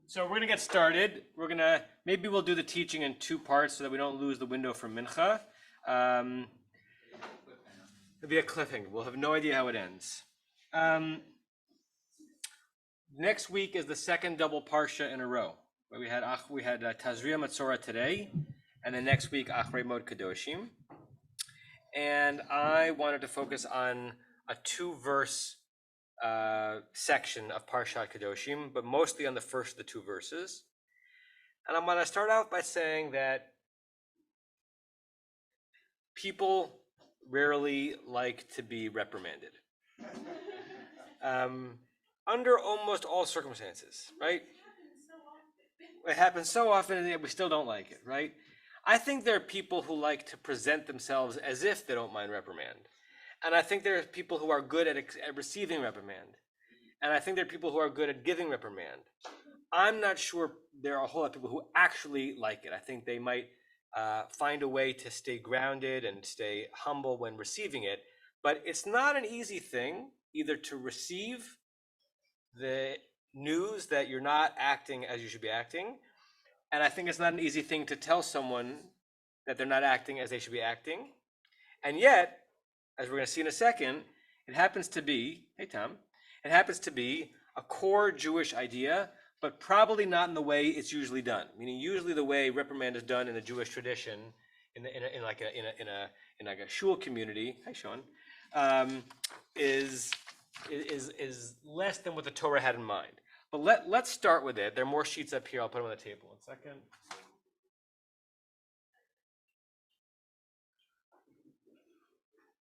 So we're going to get started. Maybe we'll do the teaching in two parts so that we don't lose the window for Mincha. It'll be a cliffhanger. We'll have no idea how it ends. Next week is the second double parsha in a row. We had Tazria Matzorah today, and then next week Achrei Mod Kadoshim. And I wanted to focus on a two-verse section of Parshat Kadoshim, but mostly on the first of the two verses. And I'm going to start out by saying that people rarely like to be reprimanded. Under almost all circumstances, right? It happens so often that we still don't like it, right? I think there are people who like to present themselves as if they don't mind reprimand. And I think there are people who are good at receiving reprimand. And I think there are people who are good at giving reprimand. I'm not sure there are a whole lot of people who actually like it. I think they might find a way to stay grounded and stay humble when receiving it. But it's not an easy thing either to receive the news that you're not acting as you should be acting. And I think it's not an easy thing to tell someone that they're not acting as they should be acting. And yet, as we're going to see in a second, it happens to be, hey Tom, it happens to be a core Jewish idea, but probably not in the way it's usually done. Meaning, usually the way reprimand is done in the Jewish tradition, in a shul community. Hi, Sean, is less than what the Torah had in mind. But let's start with it. There are more sheets up here. I'll put them on the table. 1 second.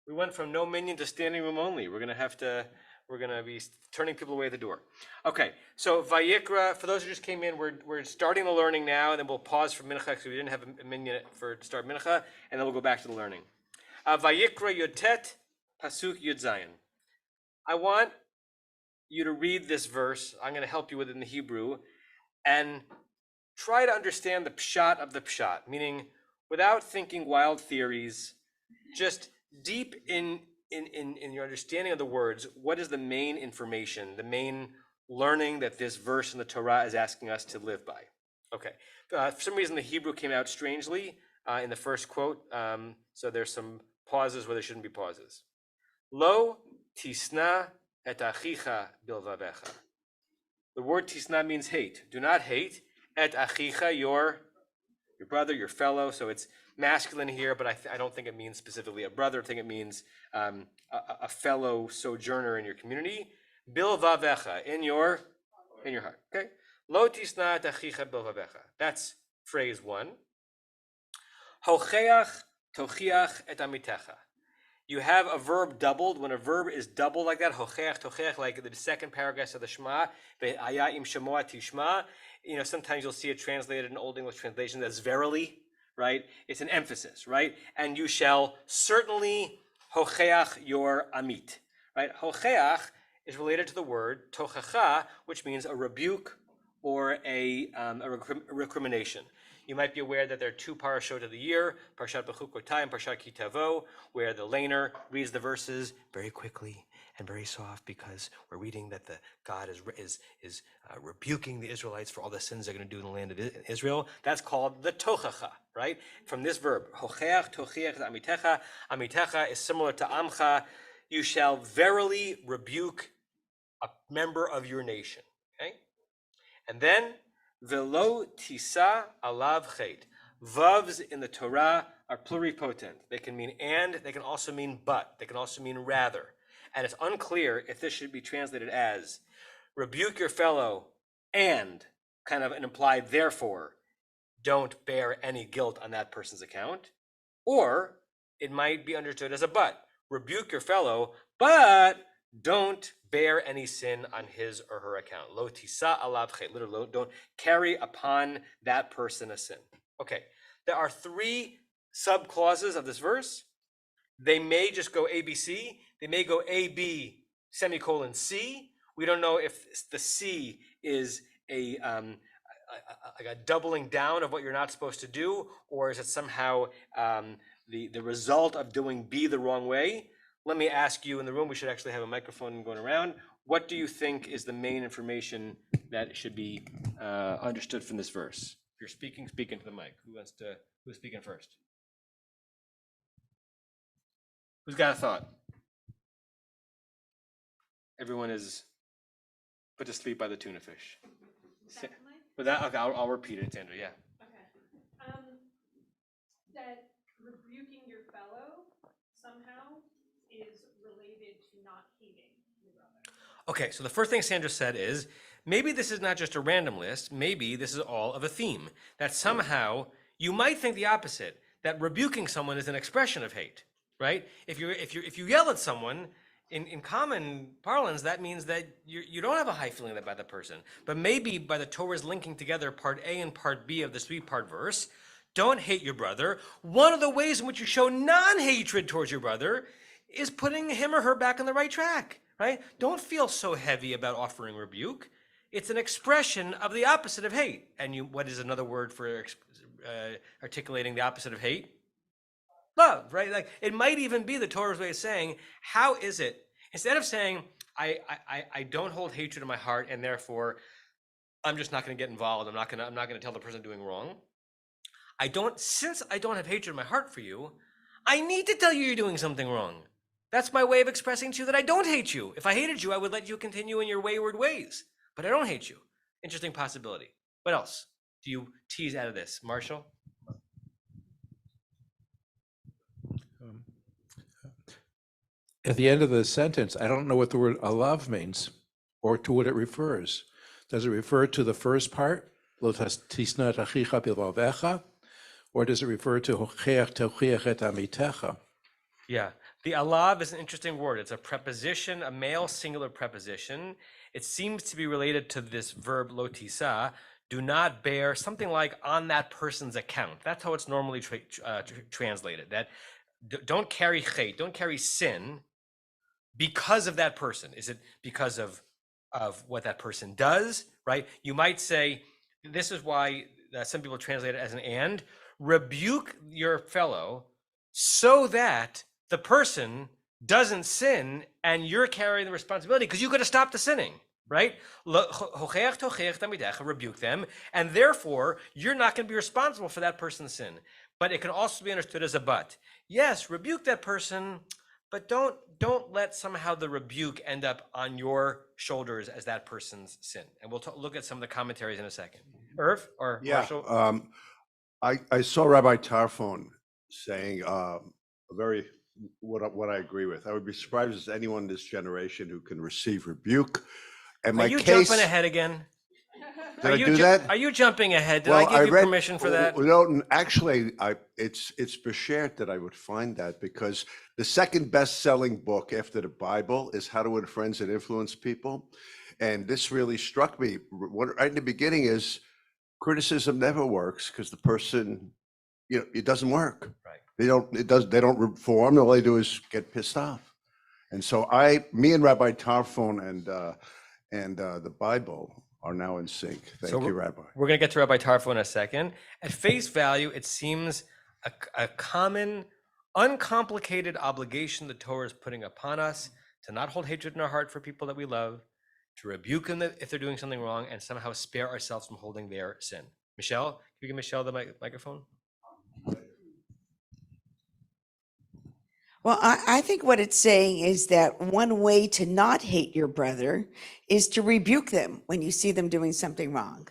We went from no minyan to standing room only. We're going to be turning people away at the door. Okay, so Vayikra, for those who just came in, we're starting the learning now, and then we'll pause for Mincha because we didn't have a minyan to start Mincha, and then we'll go back to the learning. Vayikra Yotet, Pasuk Yud Zayin. I want you to read this verse. I'm going to help you with it in the Hebrew, and try to understand the pshat of the pshat, meaning without thinking wild theories, just deep in your understanding of the words, what is the main information, the main learning that this verse in the Torah is asking us to live by? Okay. For some reason, the Hebrew came out strangely in the first quote, so there's some pauses where there shouldn't be pauses. Lo tisna et achicha bilvavecha. The word tisna means hate. Do not hate. Et achicha, your brother, your fellow. So it's masculine here, but I don't think it means specifically a brother. I think it means a fellow sojourner in your community. Bilvavecha, in your heart. Okay. Lo tisna et achicha bilvavecha. That's phrase 1. Hocheach tochiach et amitecha. You have a verb doubled. When a verb is doubled like that, hocheach, tocheach, like the second paragraph of the Shema, ve'aya im shemoa tishma. Sometimes you'll see it translated in Old English translation as verily, right? It's an emphasis, right? And you shall certainly hocheach your amit, right? Hocheach is related to the word tochacha, which means a rebuke or a recrimination. You might be aware that there are two parashot of the year, Parshat Bechukotai and Parshat Kitavo, where the laner reads the verses very quickly and very soft because we're reading that God is rebuking the Israelites for all the sins they're going to do in the land of Israel. That's called the tochacha, right? From this verb, hocheach, tochiach, amitecha. Amitecha is similar to amcha. You shall verily rebuke a member of your nation, okay? And then, Velo tisa alav chet. Vavs in the Torah are pluripotent. They can mean and, they can also mean but, they can also mean rather. And it's unclear if this should be translated as rebuke your fellow and, kind of an implied therefore, don't bear any guilt on that person's account. Or it might be understood as a but. Rebuke your fellow, but don't bear any sin on his or her account. Lo tisa alav chet. Literally, don't carry upon that person a sin. Okay, there are 3 subclauses of this verse. They may just go ABC. They may go AB semicolon C. We don't know if the C is a doubling down of what you're not supposed to do, or is it somehow the result of doing B the wrong way? Let me ask you in the room, we should actually have a microphone going around. what do you think is the main information that should be understood from this verse? If you're speaking, speak into the mic. Who's speaking first? Who's got a thought? Everyone is put to sleep by the tuna fish. But that, okay, I'll repeat it, Sandra. Yeah. Okay. That rebuking your fellow somehow is related to not hating your brother. Okay, so the first thing Sandra said is maybe this is not just a random list. Maybe this is all of a theme. That somehow you might think the opposite. That rebuking someone is an expression of hate, right? If you yell at someone, in common parlance, that means that you don't have a high feeling about the person. But maybe by the Torah's linking together part A and part B of this three-part verse, don't hate your brother. One of the ways in which you show non-hatred towards your brother is putting him or her back on the right track, right? Don't feel so heavy about offering rebuke. It's an expression of the opposite of hate. And what is another word for articulating the opposite of hate? Love, right? Like it might even be the Torah's way of saying, how is it? Instead of saying, I don't hold hatred in my heart, and therefore I'm just not going to get involved. I'm not going to tell the person doing wrong. Since I don't have hatred in my heart for you, I need to tell you you're doing something wrong. That's my way of expressing to you that I don't hate you. If I hated you, I would let you continue in your wayward ways. But I don't hate you. Interesting possibility. What else do you tease out of this, Marshall? At the end of the sentence, I don't know what the word alav means or to what it refers. Does it refer to the first part, lo tisna et achicha b'levavecha, or does it refer to hocheach tochiach et amitecha? Yeah, the alav is an interesting word. It's a preposition, a male singular preposition. It seems to be related to this verb lo tisa, do not bear, something like on that person's account. That's how it's normally translated. That don't carry chait, don't carry sin because of that person. Is it because of what that person does, right? You might say, this is why some people translate it as an and, rebuke your fellow so that the person doesn't sin and you're carrying the responsibility because you got to stop the sinning, right? Rebuke them, and therefore you're not going to be responsible for that person's sin. But it can also be understood as a but. Yes, rebuke that person, but don't let somehow the rebuke end up on your shoulders as that person's sin. And we'll look at some of the commentaries in a second. Irv or Marshall? I saw Rabbi Tarfon saying what I agree with. I would be surprised if there's anyone in this generation who can receive rebuke. And Are you jumping ahead again? Did I do that? Are you jumping ahead? Did I give you permission for that? No, actually, it's Beshert that I would find that, because the second best-selling book after the Bible is How to Win Friends and Influence People. And this really struck me. Right in the beginning is criticism never works because the person, it doesn't work. Right. They don't reform. All they do is get pissed off. And so me and Rabbi Tarfon and the Bible are now in sync. Thank you, Rabbi. We're going to get to Rabbi Tarfon in a second. At face value, it seems a common, uncomplicated obligation the Torah is putting upon us to not hold hatred in our heart for people that we love, to rebuke them if they're doing something wrong, and somehow spare ourselves from holding their sin. Michelle, can you give Michelle the microphone? Well, I think what it's saying is that one way to not hate your brother is to rebuke them when you see them doing something wrong.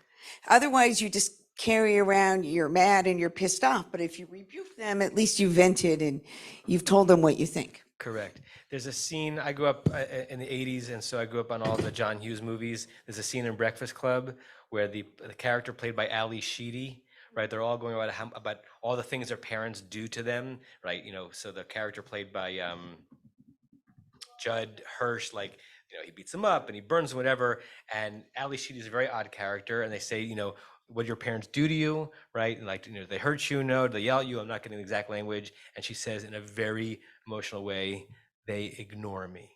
Otherwise, you just carry around, you're mad and you're pissed off. But if you rebuke them, at least you vented and you've told them what you think. Correct. There's a scene, I grew up in the 80s, and so I grew up on all the John Hughes movies. There's a scene in Breakfast Club where the character played by Ali Sheedy, right? They're all going about all the things their parents do to them, right? So the character played by Judd Hirsch, like, he beats them up and he burns them, whatever. And Ali Sheedy is a very odd character. And they say, what do your parents do to you, right? And like, they hurt you? No, they yell at you? I'm not getting the exact language. And she says in a very emotional way, they ignore me,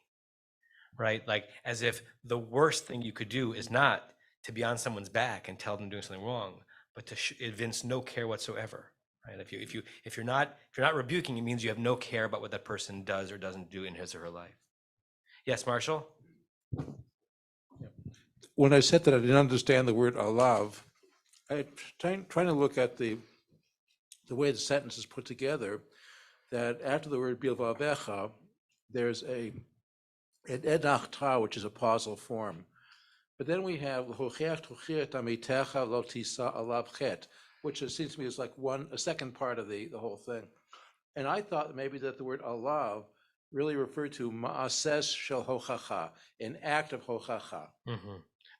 right? Like as if the worst thing you could do is not to be on someone's back and tell them doing something wrong, but to evince no care whatsoever, right? If you're not rebuking, it means you have no care about what that person does or doesn't do in his or her life. Yes, Marshall? when I said that I didn't understand the word alav, I trying to look at the way the sentence is put together, that after the word bilvavecha, there's an edach ta, which is a pausal form. But then we have hocheach tochir tamitecha lo tisa alav chet, which it seems to me is like a second part of the whole thing. And I thought maybe that the word alav really referred to ma'ases shel hochacha, an act of hochacha.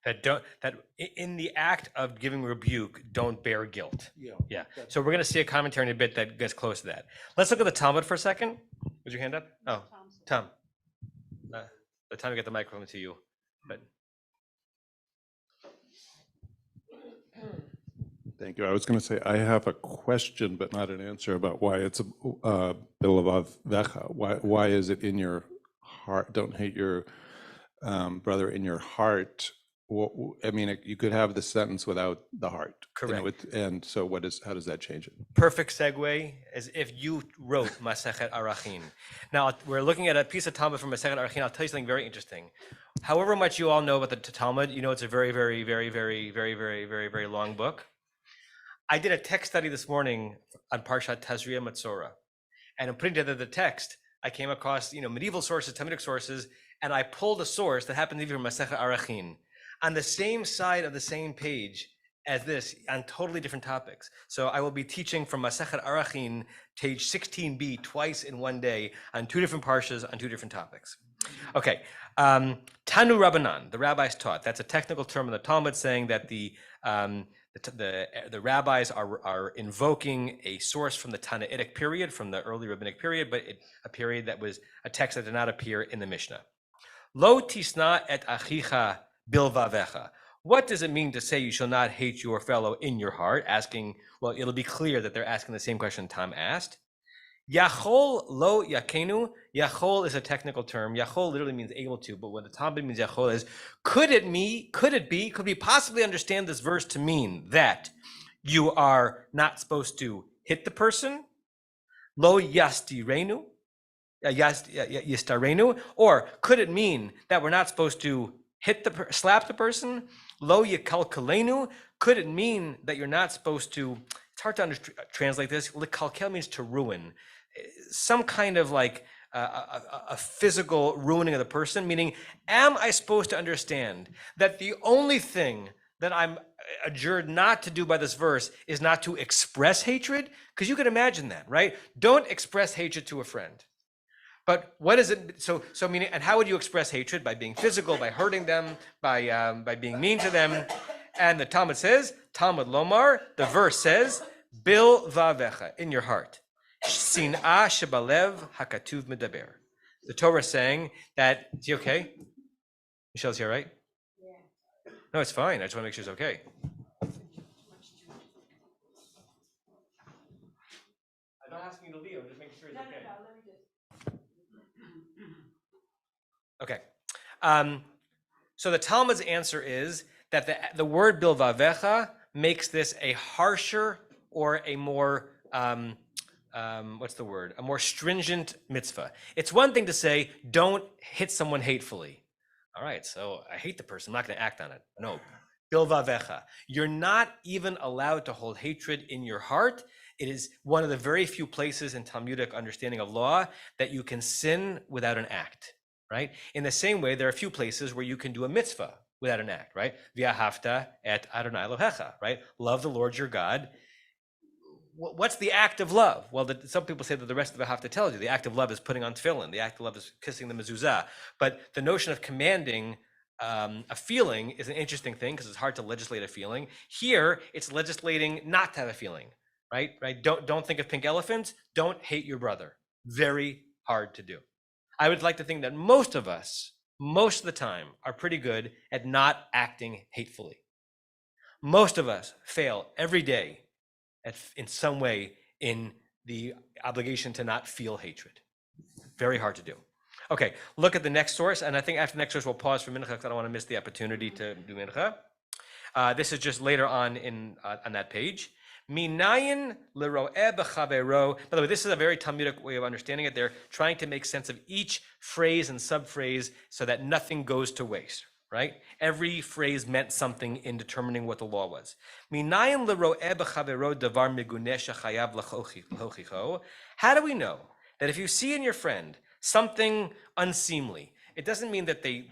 That in the act of giving rebuke, don't bear guilt. Yeah. Yeah. So we're going to see a commentary in a bit that gets close to that. Let's look at the Talmud for a second. Was your hand up? Oh, Tom. By the time we get the microphone to you, but. Thank you. I was going to say I have a question, but not an answer about why it's a bilavav vecha. Why is it in your heart? Don't hate your brother in your heart. I mean, you could have the sentence without the heart. Correct. And so how does that change it? Perfect segue, as if you wrote Masechet Arachin. Now, we're looking at a piece of Talmud from Masechet Arachin. I'll tell you something very interesting. However much you all know about the Talmud, you know it's a very, very, very, very, very, very, very, very long book. I did a text study this morning on Parshat Tazria Matzorah. And in putting together the text, I came across, medieval sources, Talmudic sources, and I pulled a source that happened to be from Masechet Arachin on the same side of the same page as this on totally different topics. So I will be teaching from Masechet Arachin, page 16b, twice in one day on two different parshas on two different topics. Okay, Tanu Rabbanan, the rabbis taught. That's a technical term in the Talmud saying that the rabbis are invoking a source from the Tannaitic period, from the early rabbinic period, but a period that was a text that did not appear in the Mishnah. Lo tisna et achicha bilvavecha. What does it mean to say you shall not hate your fellow in your heart? Asking, well, it'll be clear that they're asking the same question Tom asked. Yachol lo yakenu. Yachol is a technical term. Yachol literally means able to, but what the Talmud means yachol is, could we possibly understand this verse to mean that you are not supposed to hit the person? Lo yastirenu. Yistarenu, or could it mean that we're not supposed to slap the person? Lo yikalkalenu, could it mean that you're not supposed to? It's hard to translate this. Likalkel means to ruin, some kind of like a physical ruining of the person. Meaning, am I supposed to understand that the only thing that I'm adjured not to do by this verse is not to express hatred? Because you can imagine that, right? Don't express hatred to a friend. But what is it? So meaning, and how would you express hatred? By being physical, by hurting them, by being mean to them. And the Talmud says, Talmud Lomar, the verse says, Bil vavecha, in your heart. Sin'a shebalev hakatuv medaber. The Torah is saying that, is he okay? Michelle's here, right? Yeah. No, it's fine. I just want to make sure it's okay. I'm not asking you to leave. I'm just making sure it's okay. Okay, so the Talmud's answer is that the word bilvavecha makes this a harsher or a more, a more stringent mitzvah. It's one thing to say, don't hit someone hatefully. All right, so I hate the person, I'm not gonna act on it. No, bilvavecha. You're not even allowed to hold hatred in your heart. It is one of the very few places in Talmudic understanding of law that you can sin without an act. Right? In the same way, there are a few places where you can do a mitzvah without an act, right? V'ahavta et Adonai Elohecha, right? Love the Lord your God. What's the act of love? Well, some people say that the rest of the V'ahavta tells you the act of love is putting on tefillin. The act of love is kissing the mezuzah. But the notion of commanding a feeling is an interesting thing because it's hard to legislate a feeling. Here, it's legislating not to have a feeling, right? Don't think of pink elephants. Don't hate your brother. Very hard to do. I would like to think that most of us, most of the time, are pretty good at not acting hatefully. Most of us fail every day in some way in the obligation to not feel hatred. Very hard to do. Okay, look at the next source, and I think after the next source we'll pause for mincha because I don't want to miss the opportunity to do mincha. This is just later on on that page. Minayin lero'eh b'chavero. By the way, this is a very Talmudic way of understanding it. They're trying to make sense of each phrase and subphrase so that nothing goes to waste, right? Every phrase meant something in determining what the law was. Minayin lero'eh b'chavero davar meguneh shechayav l'chochicho. How do we know that if you see in your friend something unseemly, it doesn't mean that they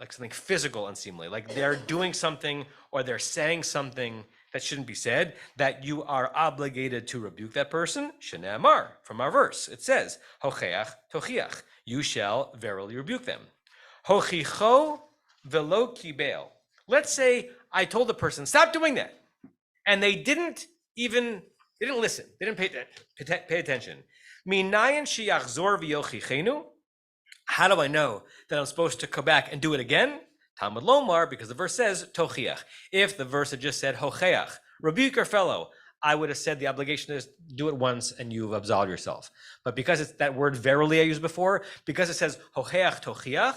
like something physical unseemly, like they're doing something or they're saying something that shouldn't be said, that you are obligated to rebuke that person? Shnei amar, from our verse. It says, Hocheach tochiach, you shall verily rebuke them. Hochicho velo kibel. Let's say I told the person, stop doing that. And they didn't listen. They didn't pay attention. Minayin sheyachzor v'yochichenu. How do I know that I'm supposed to come back and do it again? Talmud Lomar, because the verse says tochiach. If the verse had just said hocheach, rebuke your fellow, I would have said the obligation is do it once and you've absolved yourself. But because it's that word verily I used before, because it says hocheach tochiach,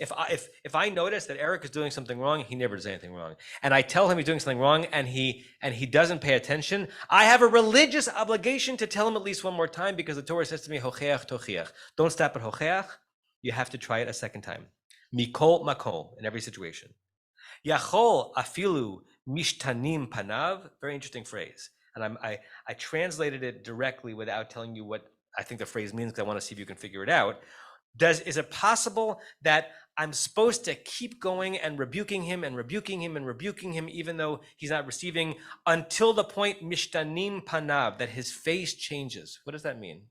if I notice that Eric is doing something wrong, he never does anything wrong, and I tell him he's doing something wrong and he doesn't pay attention, I have a religious obligation to tell him at least one more time, because the Torah says to me hocheach tochiach. Don't stop at hocheach. You have to try it a second time. Mikol makol, in every situation. Yachol afilu mishtanim panav. Very interesting phrase. And I translated it directly without telling you what I think the phrase means, because I want to see if you can figure it out. Is it possible that I'm supposed to keep going and rebuking him and rebuking him and rebuking him, even though he's not receiving, until the point mishtanim panav, that his face changes? What does that mean?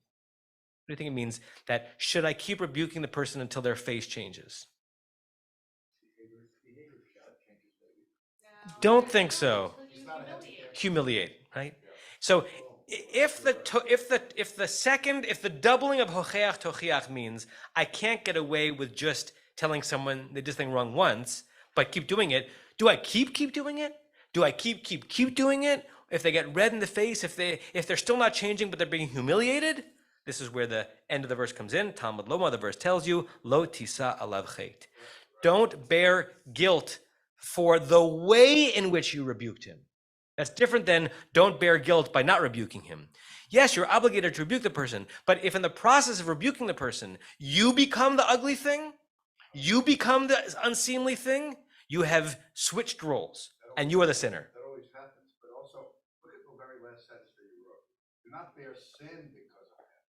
What do you think it means? That should I keep rebuking the person until their face changes? Don't think so. Humiliate, right? So if the doubling of hocheach tochiach means I can't get away with just telling someone they did something wrong once, but keep doing it, do I keep doing it? Do I keep doing it? If they get red in the face, if they're still not changing but they're being humiliated, this is where the end of the verse comes in. Talmud Loma, the verse tells you, lo tisa alav chet. Don't bear guilt for the way in which you rebuked him. That's different than don't bear guilt by not rebuking him. Yes, you're obligated to rebuke the person, but if in the process of rebuking the person, you become the ugly thing, you become the unseemly thing, you have switched roles, and you are the sinner. That always happens, but also, look at the very last sentence that you wrote. Do not bear sin because of that.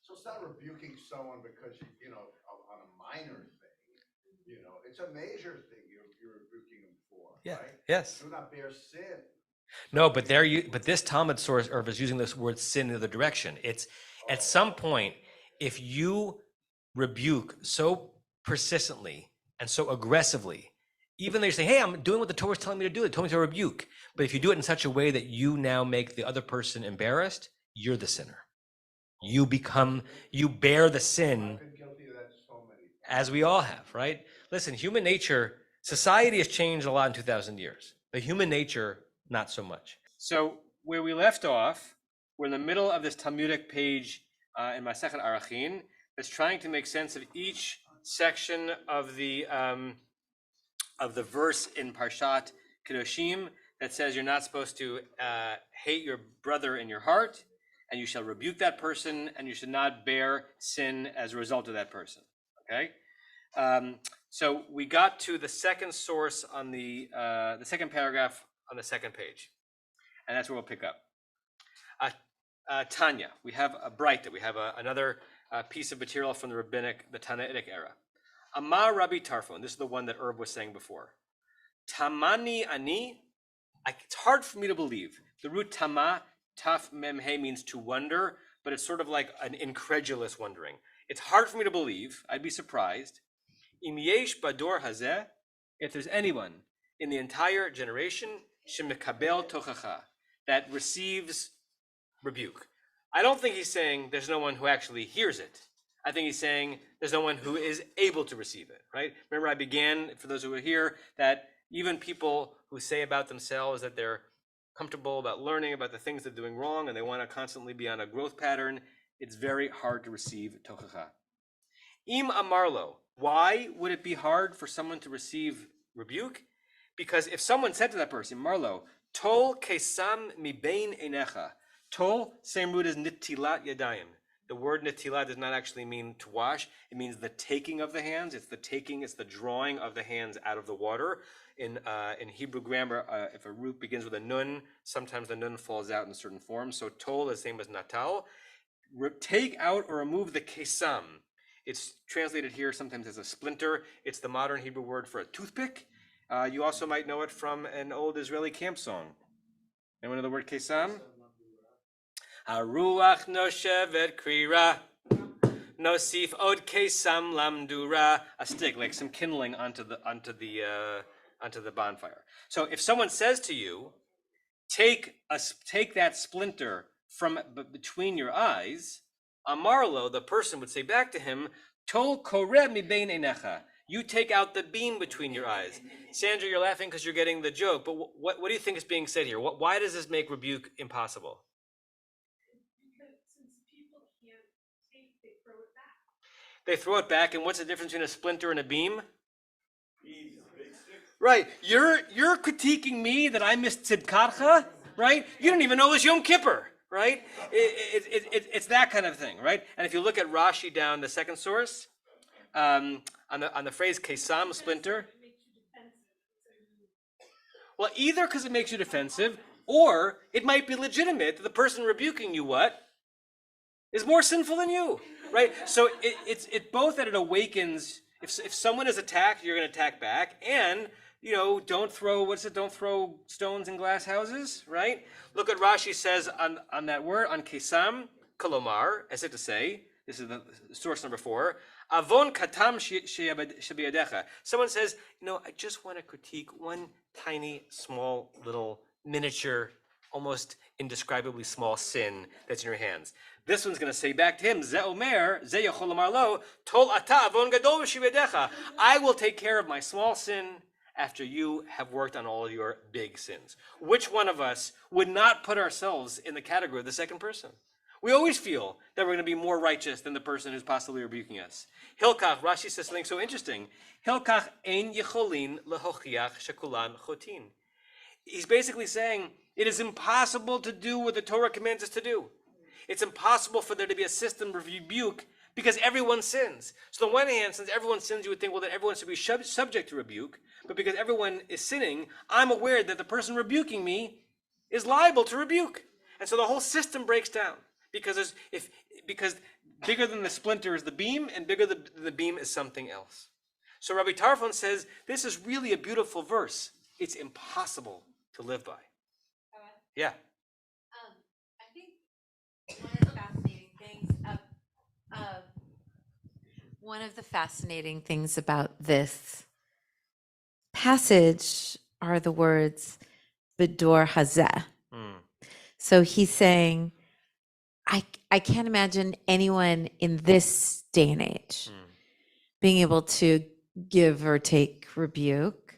So it's not rebuking someone because, on a minor thing, it's a major thing you're rebuking them for, Yeah. right? Yes. Do not bear sin. No, but this Talmud source is using this word sin in the other direction. It's at some point, if you rebuke so persistently and so aggressively, even though you say, hey, I'm doing what the Torah is telling me to do, they told me to rebuke. But if you do it in such a way that you now make the other person embarrassed, you're the sinner. You bear the sin, I've been guilty of that so many times. as we all have, right? Listen, human nature, society has changed a lot in 2,000 years, but human nature, not so much. So where we left off, we're in the middle of this Talmudic page in Masechet Arachin that's trying to make sense of each section of the verse in Parshat Kedoshim that says you're not supposed to hate your brother in your heart, and you shall rebuke that person, and you should not bear sin as a result of that person. Okay? So we got to the second source on the second paragraph on the second page, and that's where we'll pick up. Tanya, we have a Breita, we have another piece of material from the Tannaitic era. Amar Rabbi Tarfon, this is the one that Herb was saying before. Tamani ani, it's hard for me to believe. The root tama, taf memhe, means to wonder, but it's sort of like an incredulous wondering. It's hard for me to believe, I'd be surprised. Im yesh bador hazeh, if there's anyone in the entire generation, shemekabel tochacha, that receives rebuke. I don't think he's saying there's no one who actually hears it. I think he's saying there's no one who is able to receive it, right? Remember I began, for those who are here, that even people who say about themselves that they're comfortable about learning about the things they're doing wrong and they want to constantly be on a growth pattern, it's very hard to receive tochacha. Im amarlo, why would it be hard for someone to receive rebuke? Because if someone said to that person, Marlo, tol kesam mi bein einecha, tol, same root as nitilat yadayim. The word netila does not actually mean to wash. It means the taking of the hands. It's the drawing of the hands out of the water. In Hebrew grammar, if a root begins with a nun, sometimes the nun falls out in certain forms. So tol is the same as natal. Take out or remove the kesam. It's translated here sometimes as a splinter. It's the modern Hebrew word for a toothpick. You also might know it from an old Israeli camp song. Anyone know the word kesam? Haruach noshevet krira, nosif od kesam lamdura. A stick, like some kindling onto the bonfire. So if someone says to you, take that splinter from between your eyes, Amarlo, the person would say back to him, Tol kore mi bein einecha. You take out the beam between your eyes. Sandra, you're laughing because you're getting the joke, but what do you think is being said here? Why does this make rebuke impossible? Because since people can't take, they throw it back. They throw it back, and what's the difference between a splinter and a beam? Right, you're critiquing me that I missed Tzidkatcha, right? You don't even know it was Yom Kippur, right? It's that kind of thing, right? And if you look at Rashi down the second source, on the phrase kesam, splinter, It makes you defensive. well, either because it makes you defensive, or it might be legitimate that the person rebuking you is more sinful than you, right? So it's both that it awakens. If someone is attacked, you're going to attack back, and don't throw stones in glass houses, right? Look what Rashi says on that word, on kesam, kolomar, as if to say, this is the source number 4, avon katam shebiyadecha. Someone says, I just want to critique one tiny, small, little, miniature, almost indescribably small sin that's in your hands. This one's going to say back to him, Ze omer, ze yachol lomar lo, tol ata avon gadol shebiyadecha. I will take care of my small sin after you have worked on all of your big sins. Which one of us would not put ourselves in the category of the second person? We always feel that we're going to be more righteous than the person who's possibly rebuking us. Hilkach, Rashi says something so interesting. Hilkach ein yicholin lehochiach shekulan chotin. He's basically saying it is impossible to do what the Torah commands us to do. It's impossible for there to be a system of rebuke because everyone sins. So on the one hand, since everyone sins, you would think, well, that everyone should be subject to rebuke. But because everyone is sinning, I'm aware that the person rebuking me is liable to rebuke. And so the whole system breaks down. Because bigger than the splinter is the beam, and bigger than the beam is something else. So Rabbi Tarfon says, this is really a beautiful verse. It's impossible to live by. Yeah. I think one of the fascinating things about this passage are the words "b'dor hazeh." So he's saying, I can't imagine anyone in this day and age being able to give or take rebuke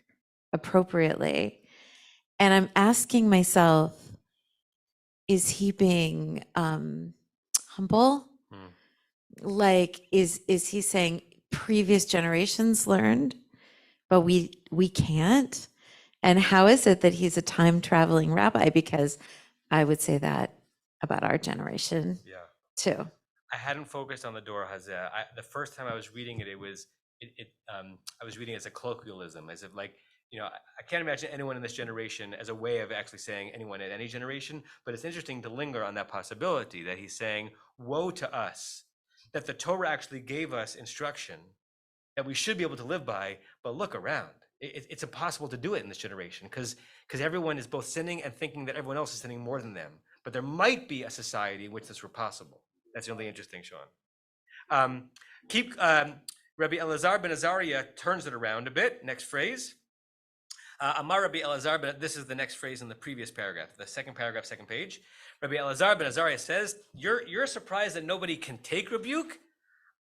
appropriately. And I'm asking myself, is he being humble? Like, is he saying previous generations learned, but we can't? And how is it that he's a time-traveling rabbi? Because I would say that about our generation too. I hadn't focused on the Dor Hazeh. The first time I was reading it, I was reading it as a colloquialism, as if I can't imagine anyone in this generation as a way of actually saying anyone in any generation, but it's interesting to linger on that possibility that he's saying, woe to us, that the Torah actually gave us instruction that we should be able to live by, but look around. It's impossible to do it in this generation because everyone is both sinning and thinking that everyone else is sinning more than them. But there might be a society in which this were possible. That's really interesting, Sean. Rabbi Elazar ben Azariah turns it around a bit. Next phrase. Amar Rabbi Elazar, but this is the next phrase in the previous paragraph, the second paragraph, second page. Rabbi Elazar ben Azariah says, you're surprised that nobody can take rebuke?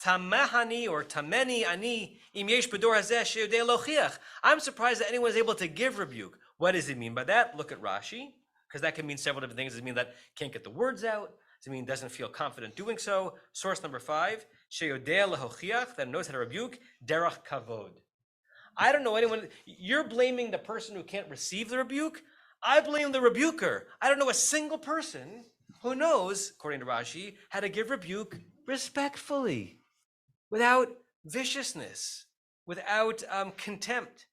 Tamahani or tameni ani im yesh b'dor hazeh sheyodei lochiach. I'm surprised that anyone is able to give rebuke. What does it mean by that? Look at Rashi, because that can mean several different things. Does it mean that can't get the words out? Does it mean doesn't feel confident doing so? Source number 5, sheyodei lehochiach, that knows how to rebuke, derach kavod. I don't know anyone. You're blaming the person who can't receive the rebuke. I blame the rebuker. I don't know a single person who knows, according to Rashi, how to give rebuke respectfully, without viciousness, without contempt.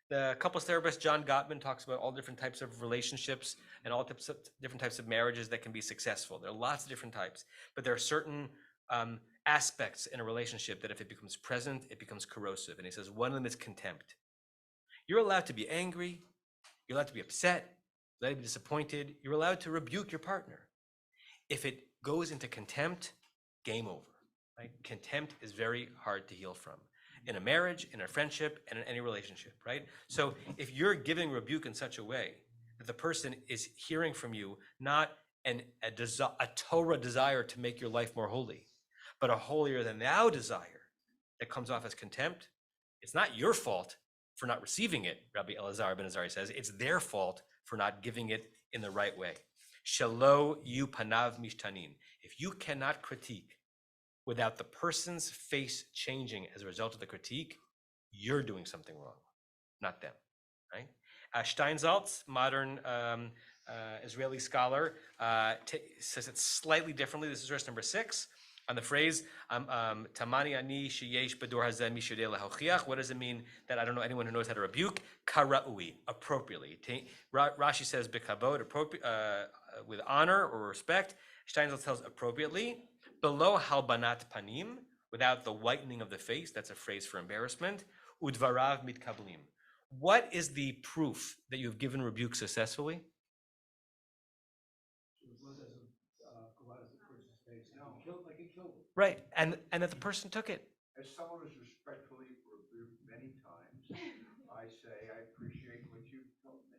The couples therapist John Gottman talks about all different types of relationships and all different types of marriages that can be successful. There are lots of different types, but there are certain aspects in a relationship that if it becomes present, it becomes corrosive. And he says one of them is contempt. You're allowed to be angry. You're allowed to be upset. You're allowed to be disappointed. You're allowed to rebuke your partner. If it goes into contempt, game over. Right? Contempt is very hard to heal from. In a marriage, in a friendship, and in any relationship, right? So if you're giving rebuke in such a way that the person is hearing from you not a Torah desire to make your life more holy, but a holier than thou desire that comes off as contempt, it's not your fault for not receiving it, Rabbi Elazar ben Azari says. It's their fault for not giving it in the right way. Shelo yu panav mishtanin. If you cannot critique without the person's face changing as a result of the critique, you're doing something wrong, not them, right? Steinsaltz, modern Israeli scholar, says it slightly differently. This is verse number 6 on the phrase, Tamani ani sheyesh bedor hazeh mi sheyodeh lahochiach. What does it mean that I don't know anyone who knows how to rebuke? Kara'ui, appropriately. Rashi says bikavod, with honor or respect. Steinsaltz tells appropriately. Below halbanat panim, without the whitening of the face, that's a phrase for embarrassment. Udvarav mitkablim. What is the proof that you've given rebuke successfully? Right, and that the person took it. As someone who's respectfully rebuked many times, I say, I appreciate what you've told me.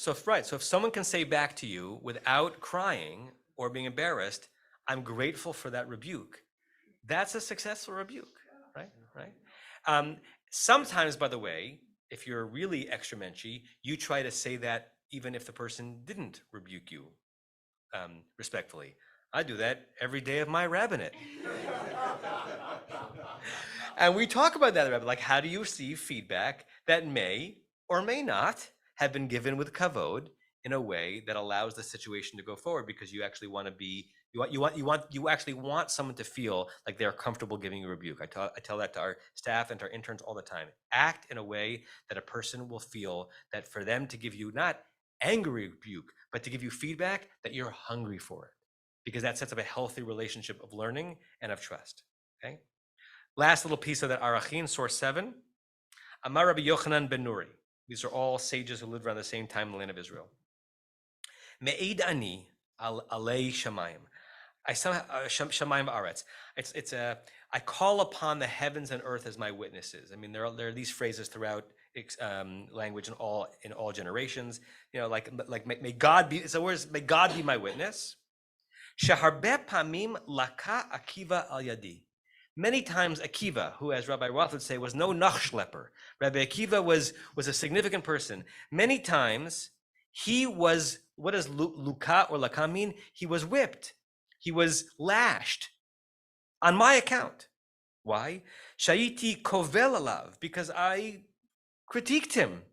So if someone can say back to you without crying or being embarrassed, I'm grateful for that rebuke, that's a successful rebuke, right? Sometimes, by the way, if you're really extra menschy, you try to say that even if the person didn't rebuke you respectfully. I do that every day of my rabbinate. And we talk about that, Rabbi, like how do you receive feedback that may or may not have been given with kavod in a way that allows the situation to go forward, because you actually want to be, you actually want someone to feel like they're comfortable giving you a rebuke. I tell that to our staff and to our interns all the time. Act in a way that a person will feel that for them to give you not angry rebuke, but to give you feedback that you're hungry for it, because that sets up a healthy relationship of learning and of trust. Okay. Last little piece of that Arachin, source 7. Amar Rabbi Yochanan ben Nuri. These are all sages who lived around the same time in the land of Israel. Me'ed ani alei shamayim. Shamayim ba'aretz. I call upon the heavens and earth as my witnesses. I mean, there are these phrases throughout language in all generations. You know, like may God be. So words, may God be my witness. Shaharbe pamim laka Akiva al yadi. Many times Akiva, who as Rabbi Roth would say was no nachschlepper, Rabbi Akiva was a significant person. Many times he was, what does luka or laka mean? He was whipped. He was lashed on my account. Why? Shayiti kovel alav, because I critiqued him.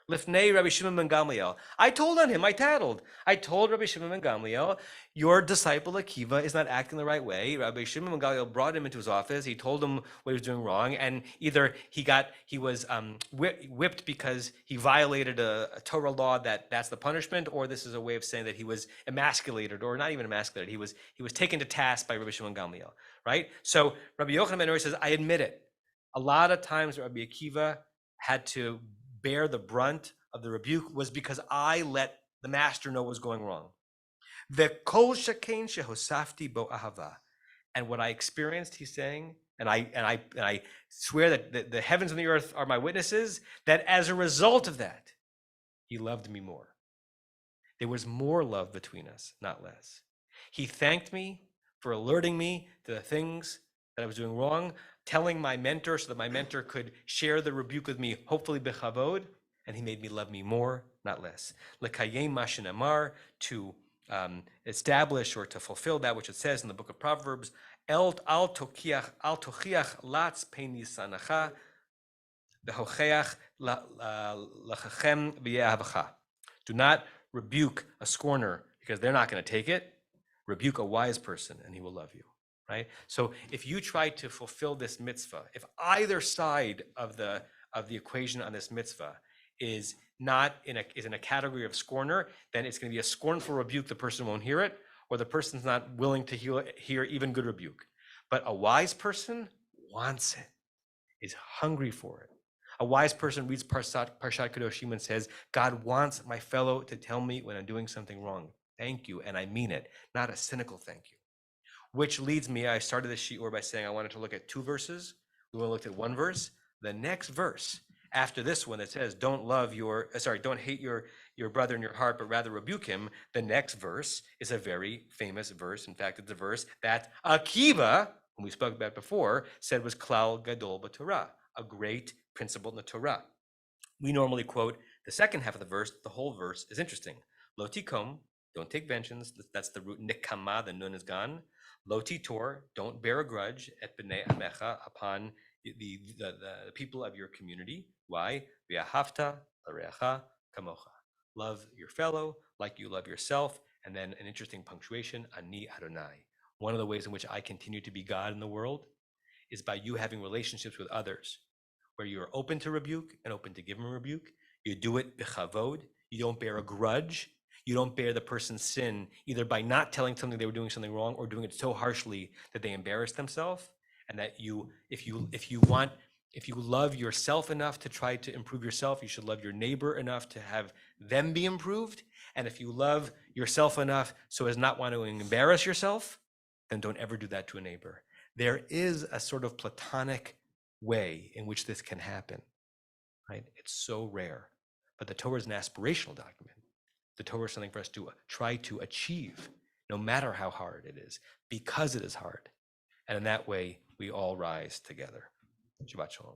Lifnei Rabbi Shimon ben Gamliel. I told on him, I tattled. I told Rabbi Shimon ben Gamliel, your disciple Akiva is not acting the right way. Rabbi Shimon ben Gamliel brought him into his office. He told him what he was doing wrong. And either he was whipped because he violated a Torah law that's the punishment, or this is a way of saying that he was emasculated, or not even emasculated. He was taken to task by Rabbi Shimon ben Gamliel, right? So Rabbi Yochanan ben Nuri says, I admit it. A lot of times Rabbi Akiva had to bear the brunt of the rebuke was because I let the master know what was going wrong. The kol shekain shehosafti bo ahava, and what I experienced, he's saying, and I swear that the heavens and the earth are my witnesses, that as a result of that, he loved me more. There was more love between us, not less. He thanked me for alerting me to the things that I was doing wrong, telling my mentor so that my mentor could share the rebuke with me, hopefully bechavod, and he made me love me more, not less. Lekayem mashin amar, to establish or to fulfill that which it says in the book of Proverbs, al tochiach latz peini sanacha, v'hocheach lachachem v'ye'avacha. Do not rebuke a scorner because they're not going to take it, Rebuke a wise person and he will love you, right? So if you try to fulfill this mitzvah, if either side of the equation on this mitzvah is not in a category of scorner, then it's going to be a scornful rebuke. The person won't hear it, or the person's not willing to hear even good rebuke. But a wise person wants it, is hungry for it. A wise person reads Parshat Kedoshim and says, God wants my fellow to tell me when I'm doing something wrong. Thank you, and I mean it, not a cynical thank you. Which leads me, I started this shiur by saying I wanted to look at 2 verses. We want to look at 1 verse. The next verse, after this one that says, don't hate your brother in your heart, but rather rebuke him. The next verse is a very famous verse. In fact, it's a verse that Akiva, whom we spoke about before, said was klal gadol b'Torah, a great principle in the Torah. We normally quote the second half of the verse. The whole verse is interesting. Lo tikom, don't take vengeance. That's the root nikama, the nun is gone. Lo titor, don't bear a grudge et b'nei amecha, upon the people of your community. Why? V'ahavta l'reacha kamocha. Love your fellow like you love yourself. And then an interesting punctuation, ani Adonai. One of the ways in which I continue to be God in the world is by you having relationships with others, where you're open to rebuke and open to give them a rebuke. You do it b'chavod. You don't bear a grudge. You don't bear the person's sin either by not telling something they were doing something wrong or doing it so harshly that they embarrass themselves. And that if you love yourself enough to try to improve yourself, you should love your neighbor enough to have them be improved. And if you love yourself enough so as not want to embarrass yourself, then don't ever do that to a neighbor. There is a sort of platonic way in which this can happen, right? It's so rare, but the Torah is an aspirational document. The Torah is something for us to try to achieve, no matter how hard it is, because it is hard. And in that way, we all rise together. Shabbat shalom.